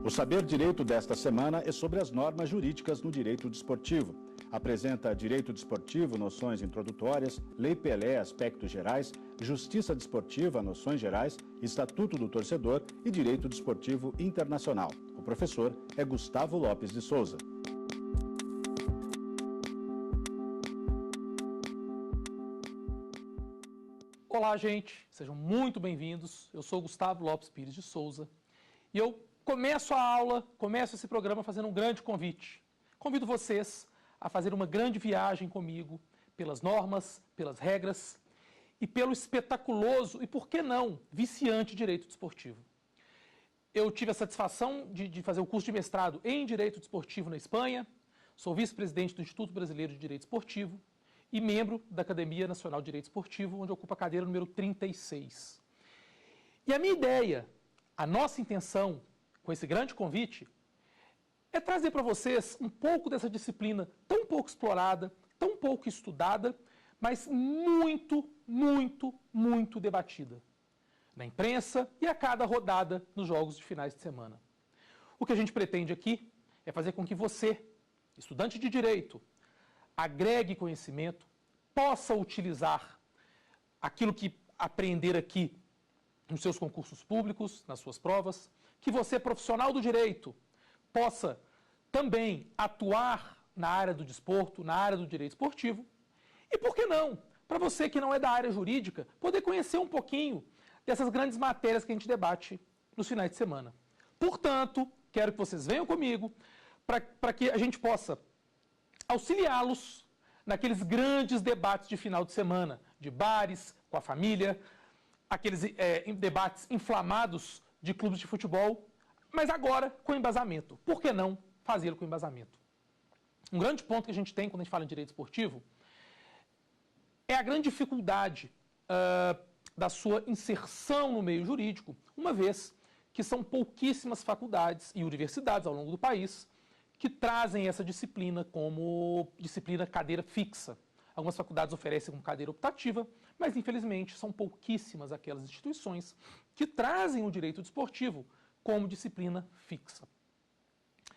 O Saber Direito desta semana é sobre as normas jurídicas no direito desportivo. Apresenta direito desportivo, noções introdutórias, lei Pelé, aspectos gerais, justiça desportiva, noções gerais, estatuto do torcedor e direito desportivo internacional. O professor é Gustavo Lopes de Souza. Olá, gente, sejam muito bem-vindos. Eu sou Gustavo Lopes Pires de Souza e eu começo esse programa fazendo um grande convite. Convido vocês a fazer uma grande viagem comigo pelas normas, pelas regras e pelo espetaculoso e, por que não, viciante direito desportivo. Eu tive a satisfação de fazer o curso de mestrado em Direito Desportivo na Espanha, sou vice-presidente do Instituto Brasileiro de Direito Esportivo e membro da Academia Nacional de Direito Esportivo, onde ocupo a cadeira número 36. E a minha ideia, a nossa intenção com esse grande convite, é trazer para vocês um pouco dessa disciplina tão pouco explorada, tão pouco estudada, mas muito, muito, muito debatida na imprensa e a cada rodada nos jogos de finais de semana. O que a gente pretende aqui é fazer com que você, estudante de direito, agregue conhecimento, possa utilizar aquilo que aprender aqui nos seus concursos públicos, nas suas provas, que você, profissional do direito, possa também atuar na área do desporto, na área do direito esportivo, e por que não, para você que não é da área jurídica, poder conhecer um pouquinho dessas grandes matérias que a gente debate nos finais de semana. Portanto, quero que vocês venham comigo para que a gente possa auxiliá-los naqueles grandes debates de final de semana, de bares, com a família, aqueles debates inflamados de clubes de futebol, mas agora com embasamento. Por que não fazê-lo com embasamento? Um grande ponto que a gente tem quando a gente fala em direito esportivo é a grande dificuldade da sua inserção no meio jurídico, uma vez que são pouquíssimas faculdades e universidades ao longo do país que trazem essa disciplina como disciplina cadeira fixa. Algumas faculdades oferecem como cadeira optativa, mas infelizmente são pouquíssimas aquelas instituições que trazem o direito desportivo como disciplina fixa.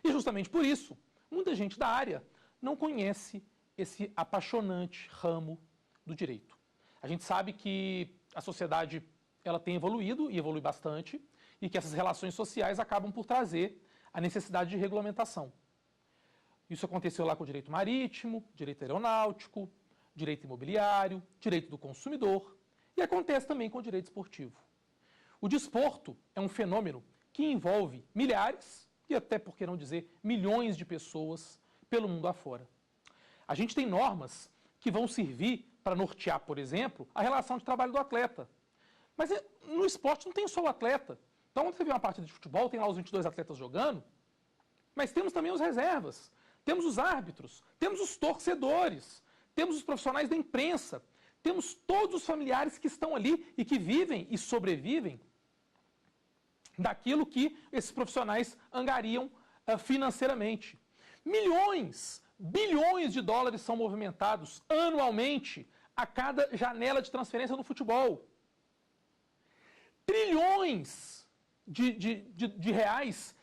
E justamente por isso, muita gente da área não conhece esse apaixonante ramo do direito. A gente sabe que a sociedade ela tem evoluído e evolui bastante, e que essas relações sociais acabam por trazer a necessidade de regulamentação. Isso aconteceu lá com o direito marítimo, direito aeronáutico, direito imobiliário, direito do consumidor, e acontece também com o direito esportivo. O desporto é um fenômeno que envolve milhares, e até por que não dizer milhões de pessoas pelo mundo afora. A gente tem normas que vão servir para nortear, por exemplo, a relação de trabalho do atleta. Mas no esporte não tem só o atleta. Então, quando você vê uma partida de futebol, tem lá os 22 atletas jogando, mas temos também os reservas, temos os árbitros, temos os torcedores, temos os profissionais da imprensa, temos todos os familiares que estão ali e que vivem e sobrevivem daquilo que esses profissionais angariam financeiramente. Milhões, bilhões de dólares são movimentados anualmente a cada janela de transferência no futebol. Trilhões de reais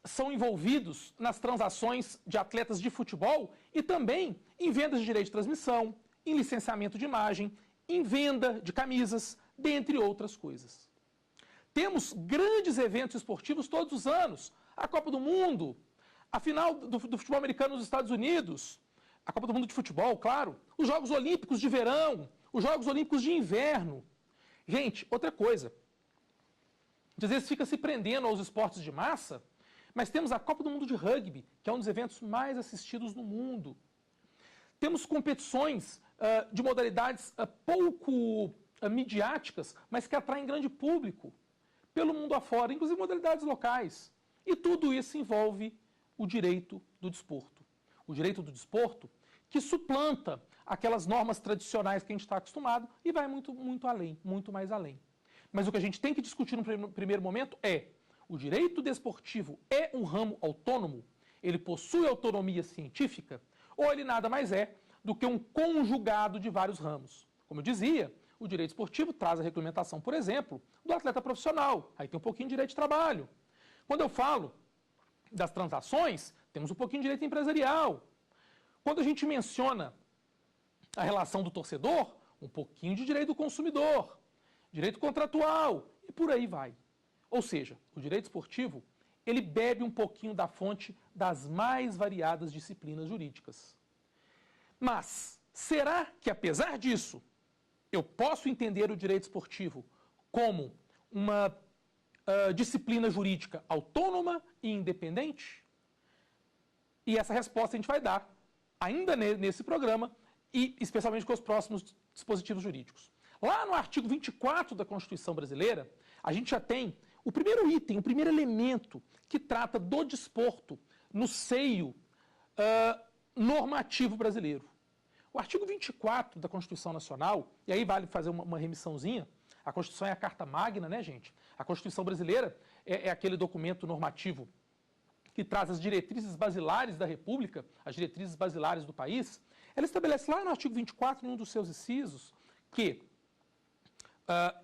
são envolvidos nas transações de atletas de futebol e também em vendas de direito de transmissão, em licenciamento de imagem, em venda de camisas, dentre outras coisas. Temos grandes eventos esportivos todos os anos, a Copa do Mundo, a final do futebol americano nos Estados Unidos, a Copa do Mundo de futebol, claro, os Jogos Olímpicos de verão, os Jogos Olímpicos de inverno. Gente, outra coisa, às vezes fica se prendendo aos esportes de massa, mas temos a Copa do Mundo de Rugby, que é um dos eventos mais assistidos no mundo. Temos competições de modalidades pouco midiáticas, mas que atraem grande público pelo mundo afora, inclusive modalidades locais. E tudo isso envolve o direito do desporto. O direito do desporto que suplanta aquelas normas tradicionais que a gente está acostumado e vai muito, muito além, muito mais além. Mas o que a gente tem que discutir no primeiro momento é: o direito desportivo é um ramo autônomo? Ele possui autonomia científica? Ou ele nada mais é do que um conjugado de vários ramos? Como eu dizia, o direito esportivo traz a regulamentação, por exemplo, do atleta profissional. Aí tem um pouquinho de direito de trabalho. Quando eu falo das transações, temos um pouquinho de direito empresarial. Quando a gente menciona a relação do torcedor, um pouquinho de direito do consumidor, direito contratual e por aí vai. Ou seja, o direito esportivo, ele bebe um pouquinho da fonte das mais variadas disciplinas jurídicas. Mas, será que apesar disso, eu posso entender o direito esportivo como uma disciplina jurídica autônoma e independente? E essa resposta a gente vai dar ainda nesse programa e especialmente com os próximos dispositivos jurídicos. Lá no artigo 24 da Constituição Brasileira, a gente já tem o primeiro item, o primeiro elemento que trata do desporto no seio normativo brasileiro. O artigo 24 da Constituição Nacional, e aí vale fazer uma remissãozinha, a Constituição é a Carta Magna, né, gente? A Constituição Brasileira é aquele documento normativo que traz as diretrizes basilares da República, as diretrizes basilares do país. Ela estabelece lá no artigo 24, em um dos seus incisos, que há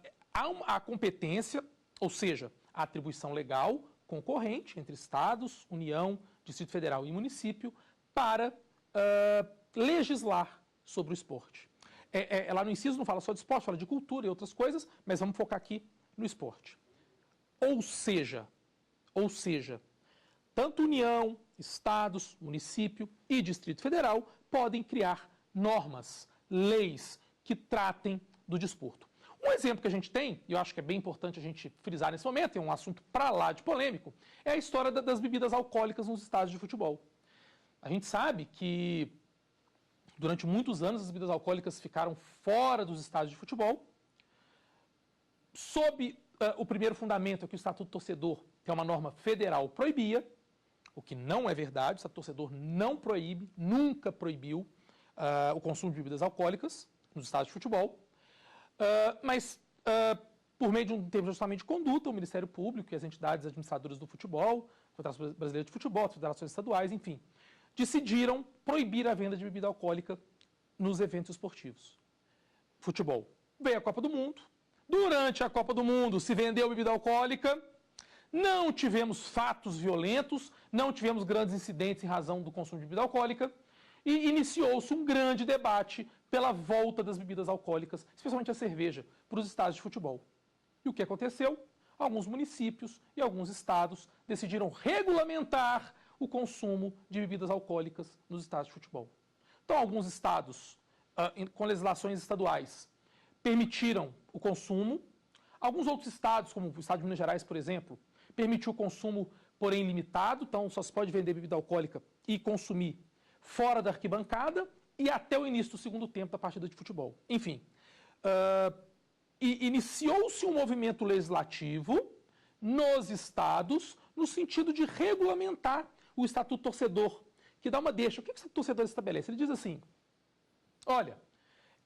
a competência, ou seja, a atribuição legal concorrente entre Estados, União, Distrito Federal e município para legislar sobre o esporte. Lá no inciso não fala só de esporte, fala de cultura e outras coisas, mas vamos focar aqui no esporte. Ou seja, tanto União, Estados, município e Distrito Federal podem criar normas, leis que tratem do desporto. Um exemplo que a gente tem, e eu acho que é bem importante a gente frisar nesse momento, é um assunto para lá de polêmico, é a história das bebidas alcoólicas nos estádios de futebol. A gente sabe que durante muitos anos as bebidas alcoólicas ficaram fora dos estádios de futebol, sob o primeiro fundamento, que o Estatuto do Torcedor, que é uma norma federal, proibia, o que não é verdade. O Estatuto do Torcedor não proíbe, nunca proibiu o consumo de bebidas alcoólicas nos estádios de futebol, mas por meio de um termo de ajustamento de conduta, o Ministério Público e as entidades administradoras do futebol, a Federação Brasileira de Futebol, as federações estaduais, enfim, decidiram proibir a venda de bebida alcoólica nos eventos esportivos. Futebol. Veio a Copa do Mundo. Durante a Copa do Mundo se vendeu bebida alcoólica. Não tivemos fatos violentos, não tivemos grandes incidentes em razão do consumo de bebida alcoólica. E iniciou-se um grande debate pela volta das bebidas alcoólicas, especialmente a cerveja, para os estádios de futebol. E o que aconteceu? Alguns municípios e alguns estados decidiram regulamentar o consumo de bebidas alcoólicas nos estádios de futebol. Então, alguns estados, com legislações estaduais, permitiram o consumo. Alguns outros estados, como o estado de Minas Gerais, por exemplo, permitiu o consumo, porém limitado. Então, só se pode vender bebida alcoólica e consumir fora da arquibancada e até o início do segundo tempo da partida de futebol. Enfim, iniciou-se um movimento legislativo nos estados no sentido de regulamentar o Estatuto Torcedor, que dá uma deixa. O que o Estatuto Torcedor estabelece? Ele diz assim, olha,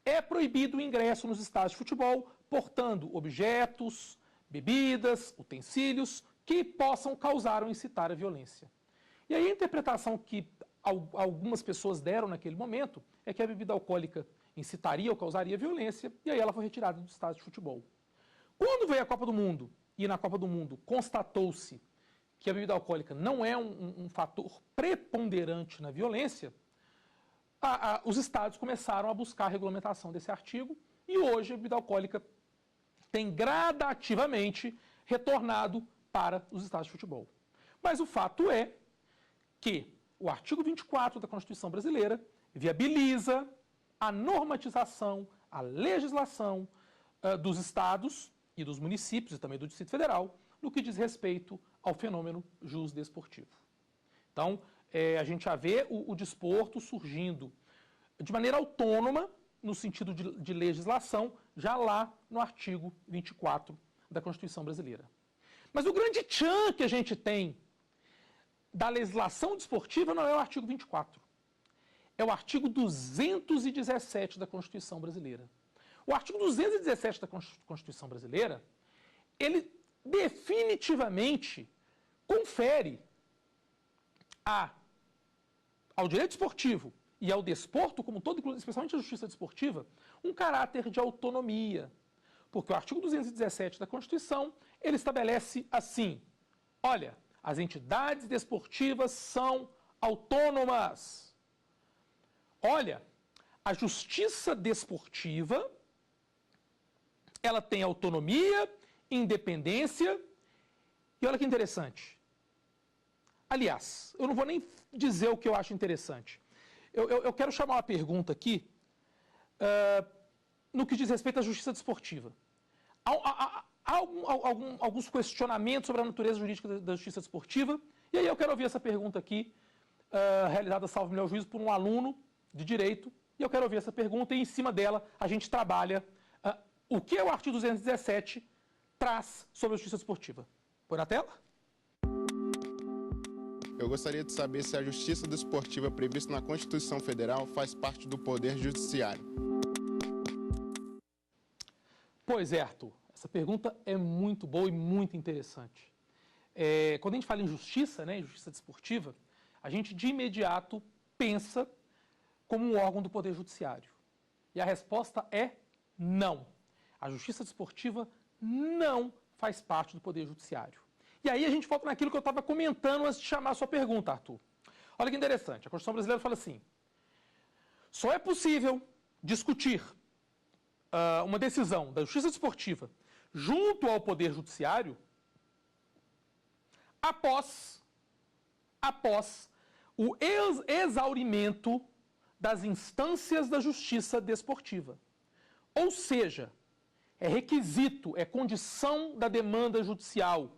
é proibido o ingresso nos estádios de futebol portando objetos, bebidas, utensílios que possam causar ou incitar a violência. E aí a interpretação que algumas pessoas deram naquele momento é que a bebida alcoólica incitaria ou causaria violência, e aí ela foi retirada do estádio de futebol. Quando veio a Copa do Mundo, e na Copa do Mundo constatou-se que a bebida alcoólica não é um fator preponderante na violência, os estados começaram a buscar a regulamentação desse artigo, e hoje a bebida alcoólica tem gradativamente retornado para os estádios de futebol. Mas o fato é que o artigo 24 da Constituição Brasileira viabiliza a normatização, a legislação dos estados e dos municípios e também do Distrito Federal no que diz respeito ao fenômeno jusdesportivo. Então, a gente já vê o desporto surgindo de maneira autônoma no sentido de legislação, já lá no artigo 24 da Constituição Brasileira. Mas o grande tchan que a gente tem da legislação desportiva não é o artigo 24. É o artigo 217 da Constituição Brasileira. O artigo 217 da Constituição Brasileira, ele definitivamente confere ao direito esportivo e ao desporto como todo, especialmente à justiça desportiva, um caráter de autonomia. Porque o artigo 217 da Constituição, ele estabelece assim, olha, As entidades desportivas são autônomas. Olha, a justiça desportiva, ela tem autonomia, independência, e olha que interessante. Aliás, eu não vou nem dizer o que eu acho interessante. Eu quero chamar uma pergunta aqui, no que diz respeito à justiça desportiva. Há alguns questionamentos sobre a natureza jurídica da justiça desportiva, e aí eu quero ouvir essa pergunta aqui, realizada, salvo melhor juízo, por um aluno de direito, e eu quero ouvir essa pergunta, e em cima dela a gente trabalha o que o artigo 217 traz sobre a justiça desportiva. Põe na tela? Eu gostaria de saber se a justiça desportiva prevista na Constituição Federal faz parte do Poder Judiciário. Pois é, Arthur. Essa pergunta é muito boa e muito interessante. Quando a gente fala em justiça, né, em justiça desportiva, a gente de imediato pensa como um órgão do Poder Judiciário. E a resposta é não. A justiça desportiva não faz parte do Poder Judiciário. E aí a gente volta naquilo que eu estava comentando antes de chamar a sua pergunta, Arthur. Olha que interessante, a Constituição brasileira fala assim, só é possível discutir uma decisão da justiça desportiva junto ao Poder Judiciário após o exaurimento das instâncias da justiça desportiva. Ou seja, é requisito, é condição da demanda judicial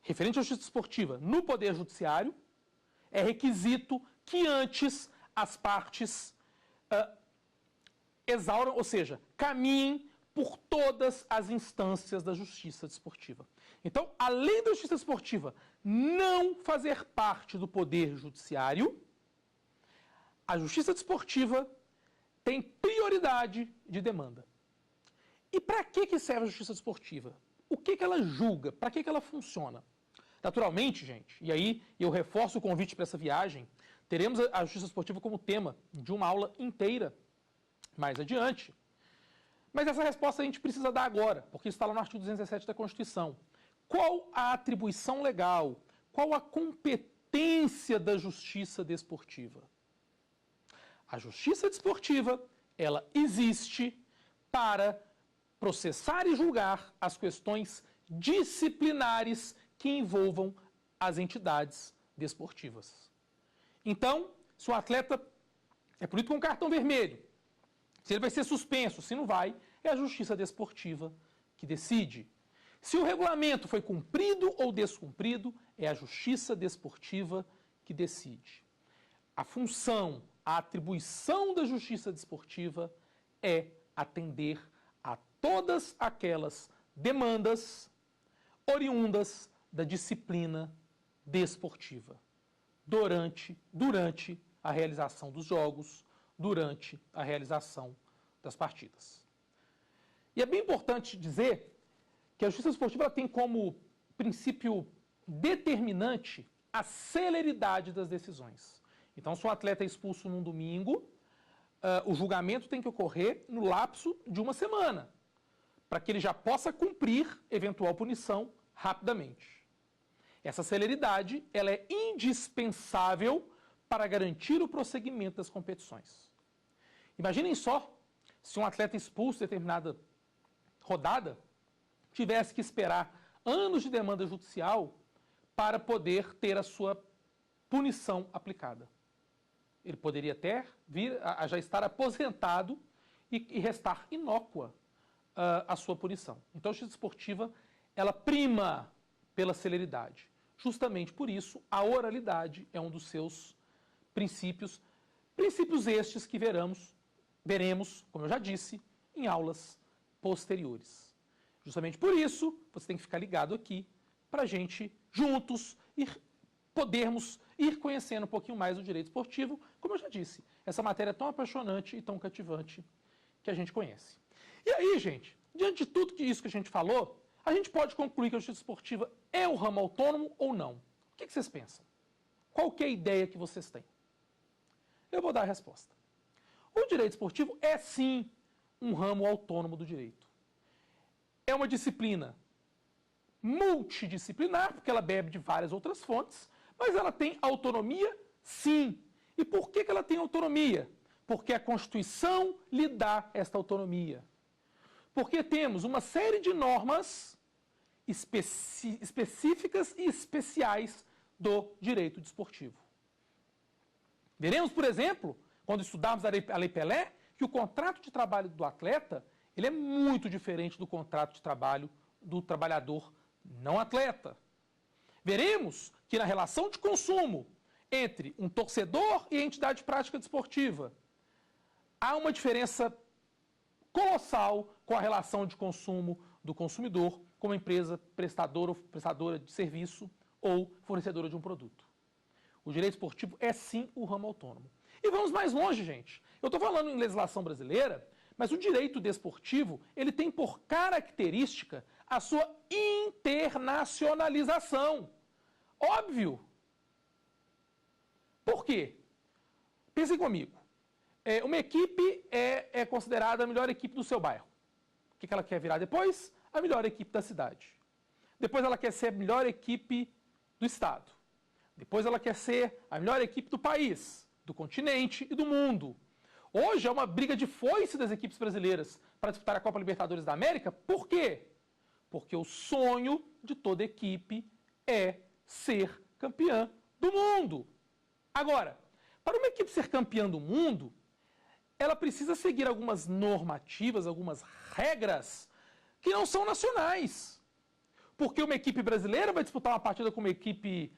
referente à justiça desportiva no Poder Judiciário, é requisito que antes as partes exauram, ou seja, caminhem por todas as instâncias da justiça desportiva. Então, além da justiça desportiva não fazer parte do Poder Judiciário, a justiça desportiva tem prioridade de demanda. E para que serve a justiça desportiva? O que ela julga? Para que ela funciona? Naturalmente, gente, e aí eu reforço o convite para essa viagem, teremos a justiça desportiva como tema de uma aula inteira mais adiante. Mas essa resposta a gente precisa dar agora, porque está lá no artigo 217 da Constituição. Qual a atribuição legal? Qual a competência da justiça desportiva? A justiça desportiva, ela existe para processar e julgar as questões disciplinares que envolvam as entidades desportivas. Então, se o atleta é punido com um cartão vermelho, se ele vai ser suspenso, se não vai, é a justiça desportiva que decide. Se o regulamento foi cumprido ou descumprido, é a justiça desportiva que decide. A função, a atribuição da justiça desportiva é atender a todas aquelas demandas oriundas da disciplina desportiva durante a realização dos jogos, durante a realização das partidas. E é bem importante dizer que a justiça desportiva ela tem como princípio determinante a celeridade das decisões. Então, se um atleta é expulso num domingo, o julgamento tem que ocorrer no lapso de uma semana, para que ele já possa cumprir eventual punição rapidamente. Essa celeridade ela é indispensável para garantir o prosseguimento das competições. Imaginem só se um atleta expulso em determinada rodada tivesse que esperar anos de demanda judicial para poder ter a sua punição aplicada. Ele poderia até vir a já estar aposentado e restar inócua a sua punição. Então, a justiça desportiva, ela prima pela celeridade. Justamente por isso, a oralidade é um dos seus princípios estes que veremos, como eu já disse, em aulas posteriores. Justamente por isso, você tem que ficar ligado aqui para a gente, juntos, podermos ir conhecendo um pouquinho mais o direito esportivo. Como eu já disse, essa matéria é tão apaixonante e tão cativante que a gente conhece. E aí, gente, diante de tudo isso que a gente falou, a gente pode concluir que a justiça esportiva é um ramo autônomo ou não? O que vocês pensam? Qual que é a ideia que vocês têm? Eu vou dar a resposta. O direito esportivo é, sim, um ramo autônomo do direito. É uma disciplina multidisciplinar, porque ela bebe de várias outras fontes, mas ela tem autonomia, sim. E por que ela tem autonomia? Porque a Constituição lhe dá esta autonomia. Porque temos uma série de normas específicas e especiais do direito desportivo. Veremos, por exemplo, quando estudarmos a Lei Pelé, que o contrato de trabalho do atleta ele é muito diferente do contrato de trabalho do trabalhador não atleta. Veremos que na relação de consumo entre um torcedor e a entidade de prática desportiva, há uma diferença colossal com a relação de consumo do consumidor com uma empresa prestadora de serviço ou fornecedora de um produto. O direito esportivo é sim o ramo autônomo. E vamos mais longe, gente. Eu estou falando em legislação brasileira, mas o direito desportivo ele tem por característica a sua internacionalização. Óbvio. Por quê? Pensem comigo. Uma equipe é considerada a melhor equipe do seu bairro. O que ela quer virar depois? A melhor equipe da cidade. Depois ela quer ser a melhor equipe do estado. Depois ela quer ser a melhor equipe do país, do continente e do mundo. Hoje é uma briga de foice das equipes brasileiras para disputar a Copa Libertadores da América. Por quê? Porque o sonho de toda equipe é ser campeã do mundo. Agora, para uma equipe ser campeã do mundo, ela precisa seguir algumas normativas, algumas regras que não são nacionais. Porque uma equipe brasileira vai disputar uma partida com uma equipe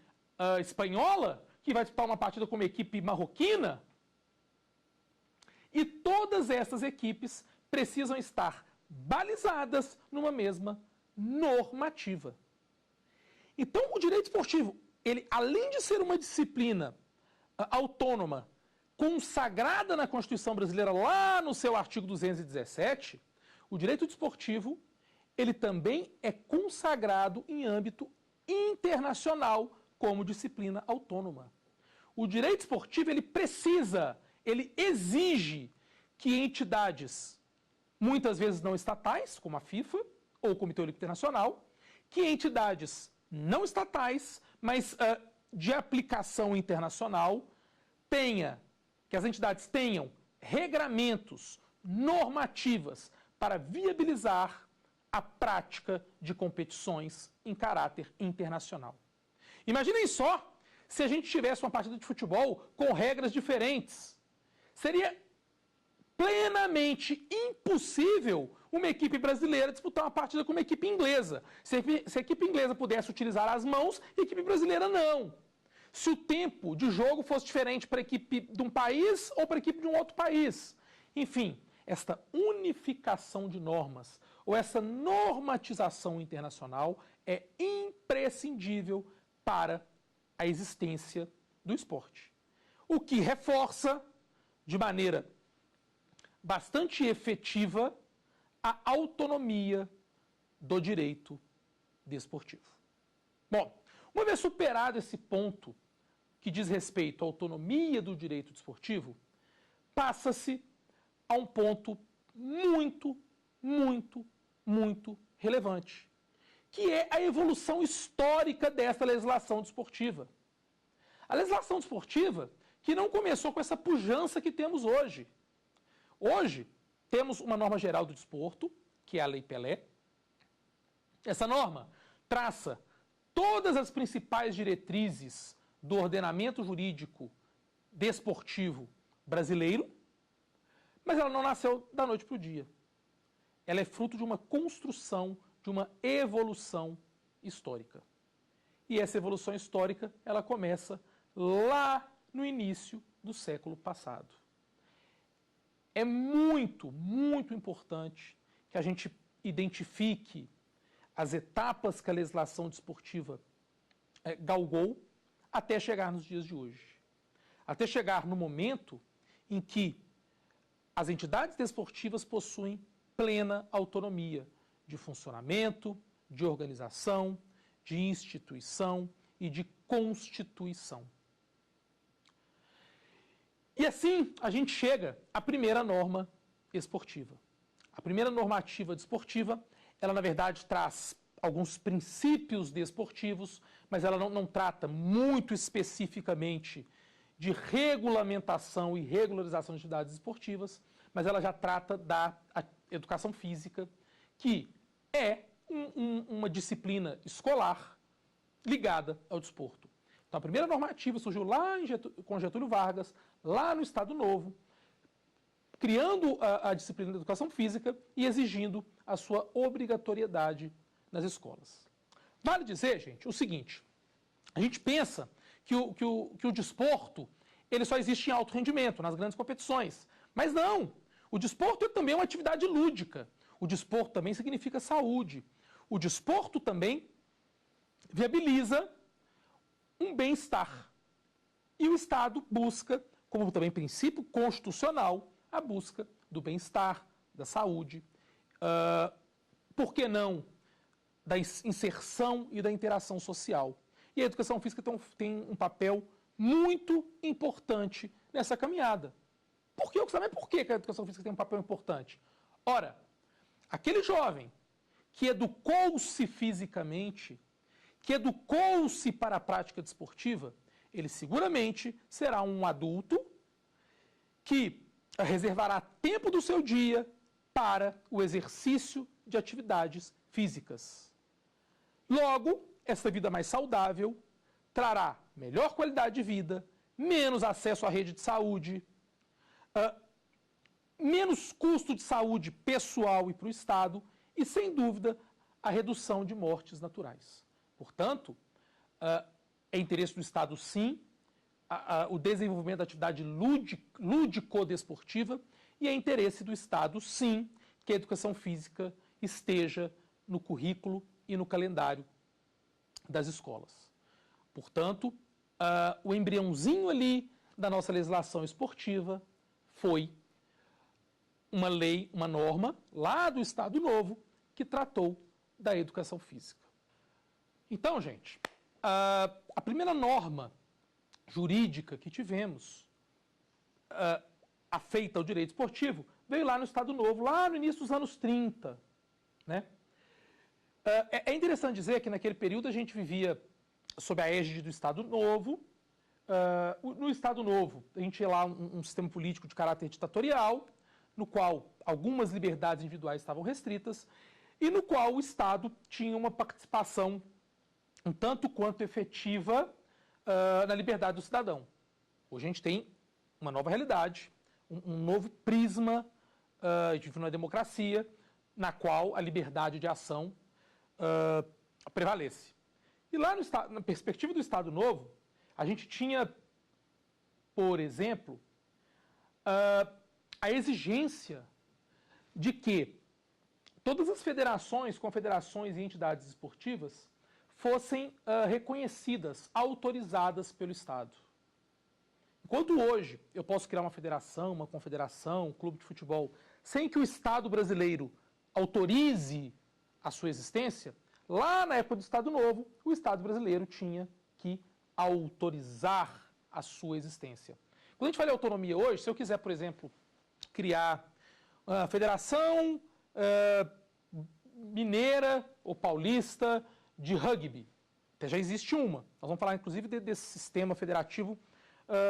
espanhola, que vai disputar uma partida com uma equipe marroquina. E todas essas equipes precisam estar balizadas numa mesma normativa. Então, o direito esportivo, ele, além de ser uma disciplina autônoma, consagrada na Constituição brasileira lá no seu artigo 217, o direito desportivo, ele também é consagrado em âmbito internacional como disciplina autônoma. O direito esportivo, ele exige que entidades, muitas vezes não estatais, como a FIFA ou o Comitê Olímpico Internacional, que entidades não estatais, mas de aplicação internacional, que as entidades tenham regramentos, normativas para viabilizar a prática de competições em caráter internacional. Imaginem só se a gente tivesse uma partida de futebol com regras diferentes. Seria plenamente impossível uma equipe brasileira disputar uma partida com uma equipe inglesa. Se a equipe inglesa pudesse utilizar as mãos, a equipe brasileira não. Se o tempo de jogo fosse diferente para a equipe de um país ou para a equipe de um outro país. Enfim, esta unificação de normas ou essa normatização internacional é imprescindível para a existência do esporte. O que reforça, de maneira bastante efetiva, a autonomia do direito desportivo. Bom, uma vez superado esse ponto que diz respeito à autonomia do direito desportivo, passa-se a um ponto muito, muito, muito relevante, que é a evolução histórica dessa legislação desportiva. A legislação desportiva que não começou com essa pujança que temos hoje. Hoje, temos uma norma geral do desporto, que é a Lei Pelé. Essa norma traça todas as principais diretrizes do ordenamento jurídico desportivo brasileiro, mas ela não nasceu da noite para o dia. Ela é fruto de uma construção, de uma evolução histórica. E essa evolução histórica, ela começa lá no início do século passado. É muito, muito importante que a gente identifique as etapas que a legislação desportiva galgou até chegar nos dias de hoje. Até chegar no momento em que as entidades desportivas possuem plena autonomia de funcionamento, de organização, de instituição e de constituição. E assim a gente chega à primeira norma esportiva. A primeira normativa desportiva, ela na verdade traz alguns princípios desportivos, mas ela não trata muito especificamente de regulamentação e regularização de atividades esportivas, mas ela já trata da educação física, que é uma disciplina escolar ligada ao desporto. Então, a primeira normativa surgiu lá com Getúlio Vargas, lá no Estado Novo, criando a disciplina de educação física e exigindo a sua obrigatoriedade nas escolas. Vale dizer, gente, o seguinte: a gente pensa que o desporto ele só existe em alto rendimento, nas grandes competições. Mas não! O desporto é também uma atividade lúdica. O desporto também significa saúde. O desporto também viabiliza um bem-estar. E o Estado busca, como também princípio constitucional, a busca do bem-estar, da saúde. Por que não da inserção e da interação social? E a educação física tem um papel muito importante nessa caminhada. Por que, Gustavo? Mas por que a educação física tem um papel importante? Ora, aquele jovem que educou-se fisicamente, que educou-se para a prática desportiva, ele seguramente será um adulto que reservará tempo do seu dia para o exercício de atividades físicas. Logo, essa vida mais saudável trará melhor qualidade de vida, menos acesso à rede de saúde, menos custo de saúde pessoal e para o Estado e, sem dúvida, a redução de mortes naturais. Portanto, é interesse do Estado, sim, o desenvolvimento da atividade lúdico-desportiva e é interesse do Estado, sim, que a educação física esteja no currículo e no calendário das escolas. Portanto, o embriãozinho ali da nossa legislação esportiva foi uma lei, uma norma lá do Estado Novo que tratou da educação física. Então, gente, a primeira norma jurídica que tivemos afeita ao direito esportivo veio lá no Estado Novo, lá no início dos anos 30. Né? É interessante dizer que naquele período a gente vivia sob a égide do Estado Novo. No Estado Novo, a gente tinha lá um sistema político de caráter ditatorial, no qual algumas liberdades individuais estavam restritas, e no qual o Estado tinha uma participação um tanto quanto efetiva na liberdade do cidadão. Hoje a gente tem uma nova realidade, um novo prisma de uma democracia, na qual a liberdade de ação prevalece. E lá na perspectiva do Estado Novo, a gente tinha, por exemplo, a exigência de que todas as federações, confederações e entidades esportivas fossem reconhecidas, autorizadas pelo Estado. Enquanto hoje eu posso criar uma federação, uma confederação, um clube de futebol, sem que o Estado brasileiro autorize a sua existência, lá na época do Estado Novo, o Estado brasileiro tinha que autorizar a sua existência. Quando a gente fala em autonomia hoje, se eu quiser, por exemplo, criar uma federação mineira ou paulista de rugby, até já existe uma. Nós vamos falar, inclusive, desse sistema federativo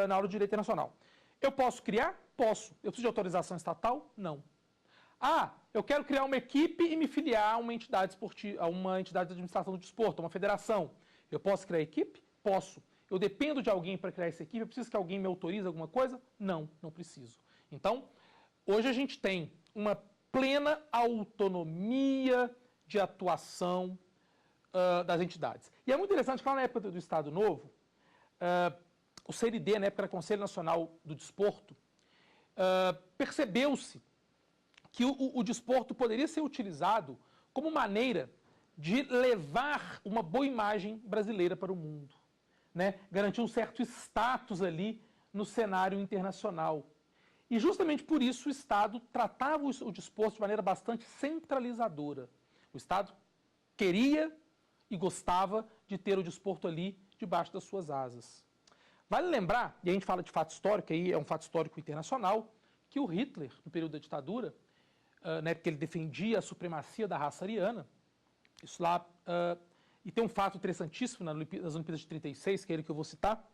na aula de Direito Internacional. Eu posso criar? Posso. Eu preciso de autorização estatal? Não. Eu quero criar uma equipe e me filiar a uma entidade esportiva, a uma entidade de administração do desporto, a uma federação. Eu posso criar equipe? Posso. Eu dependo de alguém para criar essa equipe? Eu preciso que alguém me autorize alguma coisa? Não, não preciso. Então, hoje a gente tem uma plena autonomia de atuação das entidades. E é muito interessante que lá na época do Estado Novo, o CND, na época era Conselho Nacional do Desporto, percebeu-se que o desporto poderia ser utilizado como maneira de levar uma boa imagem brasileira para o mundo, né? Garantir um certo status ali no cenário internacional. E justamente por isso o Estado tratava o desporto de maneira bastante centralizadora. O Estado queria e gostava de ter o desporto ali debaixo das suas asas. Vale lembrar, e a gente fala de fato histórico, aí é um fato histórico internacional, que o Hitler, no período da ditadura, na época que ele defendia a supremacia da raça ariana, Isso lá, e tem um fato interessantíssimo nas Olimpíadas de 36, que é ele que eu vou citar.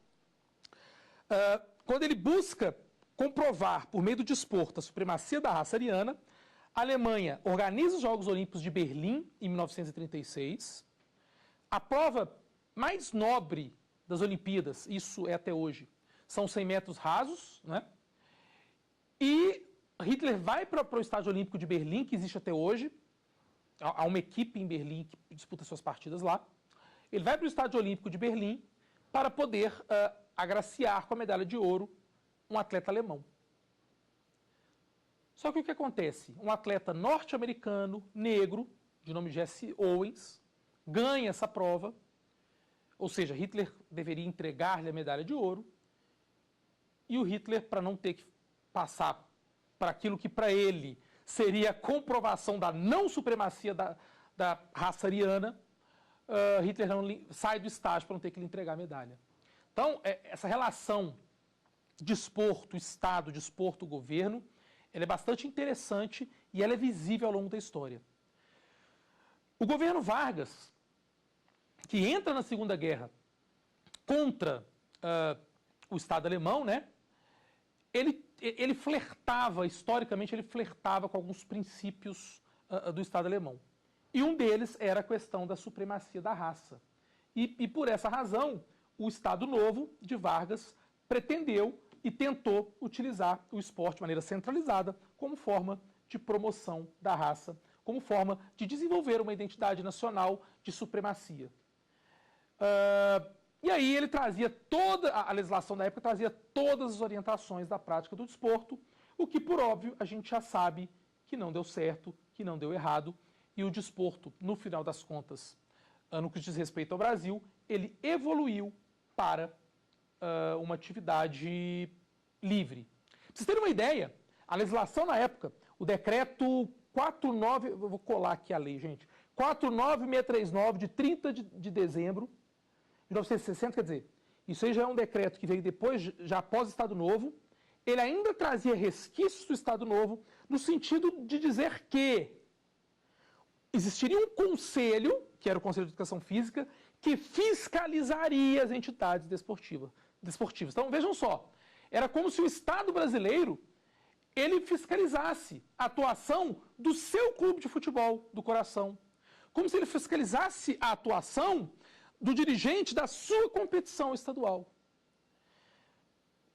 Quando ele busca comprovar, por meio do desporto, a supremacia da raça ariana, a Alemanha organiza os Jogos Olímpicos de Berlim, em 1936. A prova mais nobre das Olimpíadas, isso é até hoje, são 100 metros rasos, né? E Hitler vai para o Estádio Olímpico de Berlim, que existe até hoje. Há uma equipe em Berlim que disputa suas partidas lá. Ele vai para o Estádio Olímpico de Berlim para poder agraciar com a medalha de ouro um atleta alemão. Só que o que acontece? Um atleta norte-americano, negro, de nome Jesse Owens, ganha essa prova, ou seja, Hitler deveria entregar-lhe a medalha de ouro, e o Hitler, para não ter que passar para aquilo que para ele seria a comprovação da não supremacia da raça ariana, Hitler não sai do estágio para não ter que lhe entregar a medalha. Então, essa relação desporto-estado, desporto-governo, ela é bastante interessante e ela é visível ao longo da história. O governo Vargas, que entra na Segunda Guerra contra o Estado alemão, né? Ele flertava, historicamente, ele flertava com alguns princípios do Estado alemão. E um deles era a questão da supremacia da raça. E por essa razão, o Estado Novo de Vargas pretendeu e tentou utilizar o esporte de maneira centralizada como forma de promoção da raça, como forma de desenvolver uma identidade nacional de supremacia. E aí ele trazia a legislação da época trazia todas as orientações da prática do desporto, o que, por óbvio, a gente já sabe que não deu certo, que não deu errado, e o desporto, no final das contas, no que diz respeito ao Brasil, ele evoluiu para uma atividade livre. Pra vocês terem uma ideia, a legislação na época, o decreto 49, eu vou colar aqui a lei, gente, 49639, de 30 de dezembro de 1960, quer dizer, isso aí já é um decreto que veio depois, já após o Estado Novo, ele ainda trazia resquícios do Estado Novo, no sentido de dizer que existiria um conselho, que era o Conselho de Educação Física, que fiscalizaria as entidades desportivas. Então, vejam só, era como se o Estado brasileiro, ele fiscalizasse a atuação do seu clube de futebol do coração, como se ele fiscalizasse a atuação do dirigente da sua competição estadual.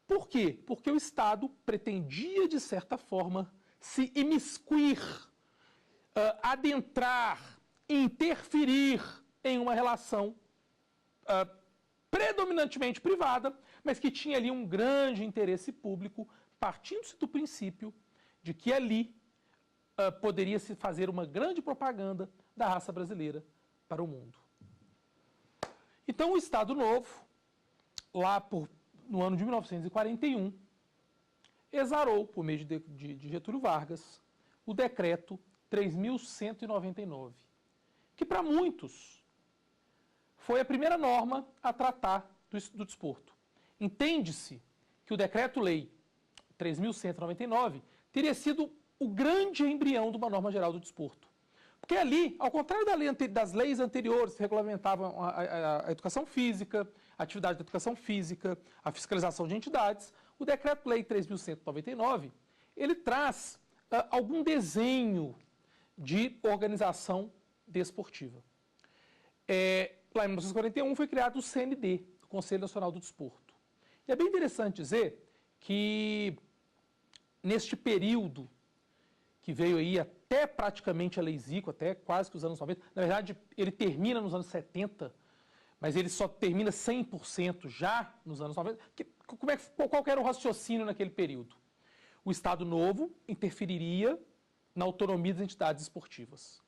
Por quê? Porque o Estado pretendia, de certa forma, se imiscuir, adentrar, interferir em uma relação predominantemente privada, mas que tinha ali um grande interesse público, partindo-se do princípio de que ali poderia se fazer uma grande propaganda da raça brasileira para o mundo. Então, o Estado Novo, lá no ano de 1941, exarou, por meio de Getúlio Vargas, o decreto 3.199, que para muitos foi a primeira norma a tratar do desporto. Entende-se que o decreto-lei 3.199 teria sido o grande embrião de uma norma geral do desporto. Porque ali, ao contrário das leis anteriores que regulamentavam a educação física, a atividade da educação física, a fiscalização de entidades, o decreto-lei 3.199, ele traz algum desenho de organização desportiva. Lá em 1941 foi criado o CND, o Conselho Nacional do Desporto. E é bem interessante dizer que neste período que veio aí até praticamente a Lei Zico, até quase que os anos 90, na verdade ele termina nos anos 70, mas ele só termina 100% já nos anos 90. Qual era o raciocínio naquele período? O Estado Novo interferiria na autonomia das entidades esportivas.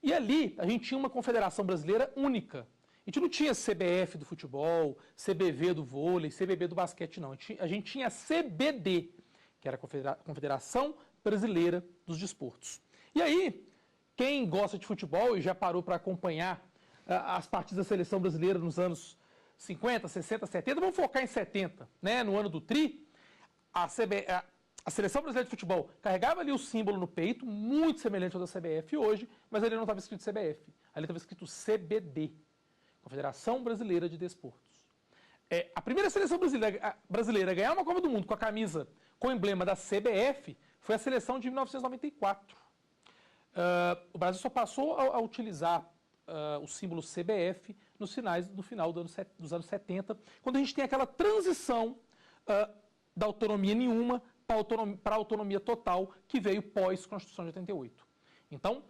E ali a gente tinha uma confederação brasileira única. A gente não tinha CBF do futebol, CBV do vôlei, CBB do basquete, não. A gente tinha a CBD, que era a Confederação Brasileira dos Desportos. E aí, quem gosta de futebol e já parou para acompanhar as partidas da seleção brasileira nos anos 50, 60, 70, vamos focar em 70, né? No ano do Tri, A Seleção Brasileira de Futebol carregava ali o símbolo no peito, muito semelhante ao da CBF hoje, mas ali não estava escrito CBF, ali estava escrito CBD, Confederação Brasileira de Desportos. A primeira seleção brasileira a ganhar uma Copa do Mundo com a camisa com o emblema da CBF foi a seleção de 1994. O Brasil só passou a utilizar o símbolo CBF no final dos anos 70, quando a gente tem aquela transição da autonomia nenhuma para a autonomia total que veio pós-Constituição de 88. Então,